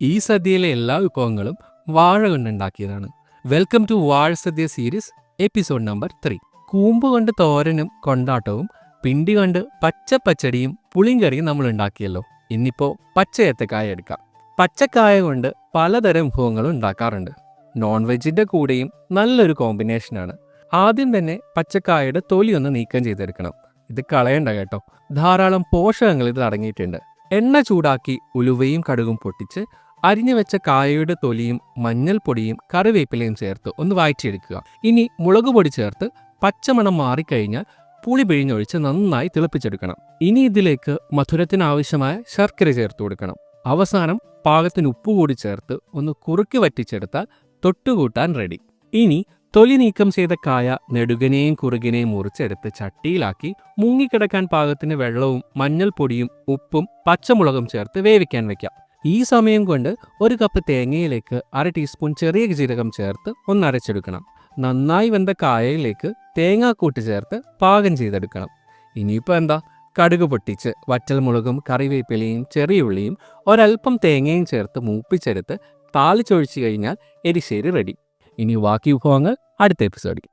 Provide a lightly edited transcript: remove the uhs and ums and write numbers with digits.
ഈ സദ്യയിലെ എല്ലാ വിഭവങ്ങളും വാഴ കൊണ്ടുണ്ടാക്കിയതാണ്. വെൽക്കം ടു വാഴ സദ്യ സീരീസ് എപ്പിസോഡ് നമ്പർ 3. കൂമ്പ് കൊണ്ട് തോരനും കൊണ്ടാട്ടവും പിണ്ടി കൊണ്ട് പച്ചപ്പച്ചടിയും പുളിങ്കറിയും നമ്മൾ ഉണ്ടാക്കിയല്ലോ. ഇന്നിപ്പോ പച്ചയേത്തക്കായ എടുക്കാം. പച്ചക്കായ കൊണ്ട് പലതരം വിഭവങ്ങളും ഉണ്ടാക്കാറുണ്ട്. നോൺ വെജിന്റെ കൂടെയും നല്ലൊരു കോമ്പിനേഷനാണ്. ആദ്യം തന്നെ പച്ചക്കായയുടെ തൊലി ഒന്ന് നീക്കം ചെയ്തെടുക്കണം. ഇത് കളയണ്ട കേട്ടോ, ധാരാളം പോഷകങ്ങൾ ഇതിൽ അടങ്ങിയിട്ടുണ്ട്. എണ്ണ ചൂടാക്കി ഉലുവയും കടുകും പൊട്ടിച്ച് അരിഞ്ഞു വെച്ച കായയുടെ തൊലിയും മഞ്ഞൾപ്പൊടിയും കറിവേപ്പിലയും ചേർത്ത് ഒന്ന് വഴറ്റിയെടുക്കുക. ഇനി മുളക് പൊടി ചേർത്ത് പച്ചമണം മാറിക്കഴിഞ്ഞാൽ പുളി പിഴിഞ്ഞൊഴിച്ച് നന്നായി തിളപ്പിച്ചെടുക്കണം. ഇനി ഇതിലേക്ക് മധുരത്തിന് ആവശ്യമായ ശർക്കര ചേർത്ത് കൊടുക്കണം. അവസാനം പാകത്തിന് ഉപ്പ് കൂടി ചേർത്ത് ഒന്ന് കുറുക്കി വറ്റിച്ചെടുത്താൽ തൊട്ടുകൂട്ടാൻ റെഡി. ഇനി തൊലി നീക്കം ചെയ്ത കായ നെടുകനെയും കുറുകിനെയും മുറിച്ചെടുത്ത് ചട്ടിയിലാക്കി മുങ്ങിക്കിടക്കാൻ പാകത്തിന് വെള്ളവും മഞ്ഞൾപ്പൊടിയും ഉപ്പും പച്ചമുളകും ചേർത്ത് വേവിക്കാൻ വെക്കാം. ഈ സമയം കൊണ്ട് 1 കപ്പ് തേങ്ങയിലേക്ക് 1/2 ടീസ്പൂൺ ചെറിയ ജീരകം ചേർത്ത് ഒന്ന് അരച്ചെടുക്കണം. നന്നായി വെന്ത കായയിലേക്ക് തേങ്ങാക്കൂട്ട് ചേർത്ത് പാകം ചെയ്തെടുക്കണം. ഇനിയിപ്പോൾ എന്താ, കടുക് പൊട്ടിച്ച് വറ്റൽമുളകും കറിവേപ്പിലയും ചെറിയ ഉള്ളിയും ഒരൽപ്പം തേങ്ങയും ചേർത്ത് മൂപ്പിച്ചെടുത്ത് താളിച്ചൊഴിച്ച് കഴിഞ്ഞാൽ എരിശ്ശേരി റെഡി. ഇനി ബാക്കി വിഭവങ്ങൾ അടുത്ത എപ്പിസോഡിൽ.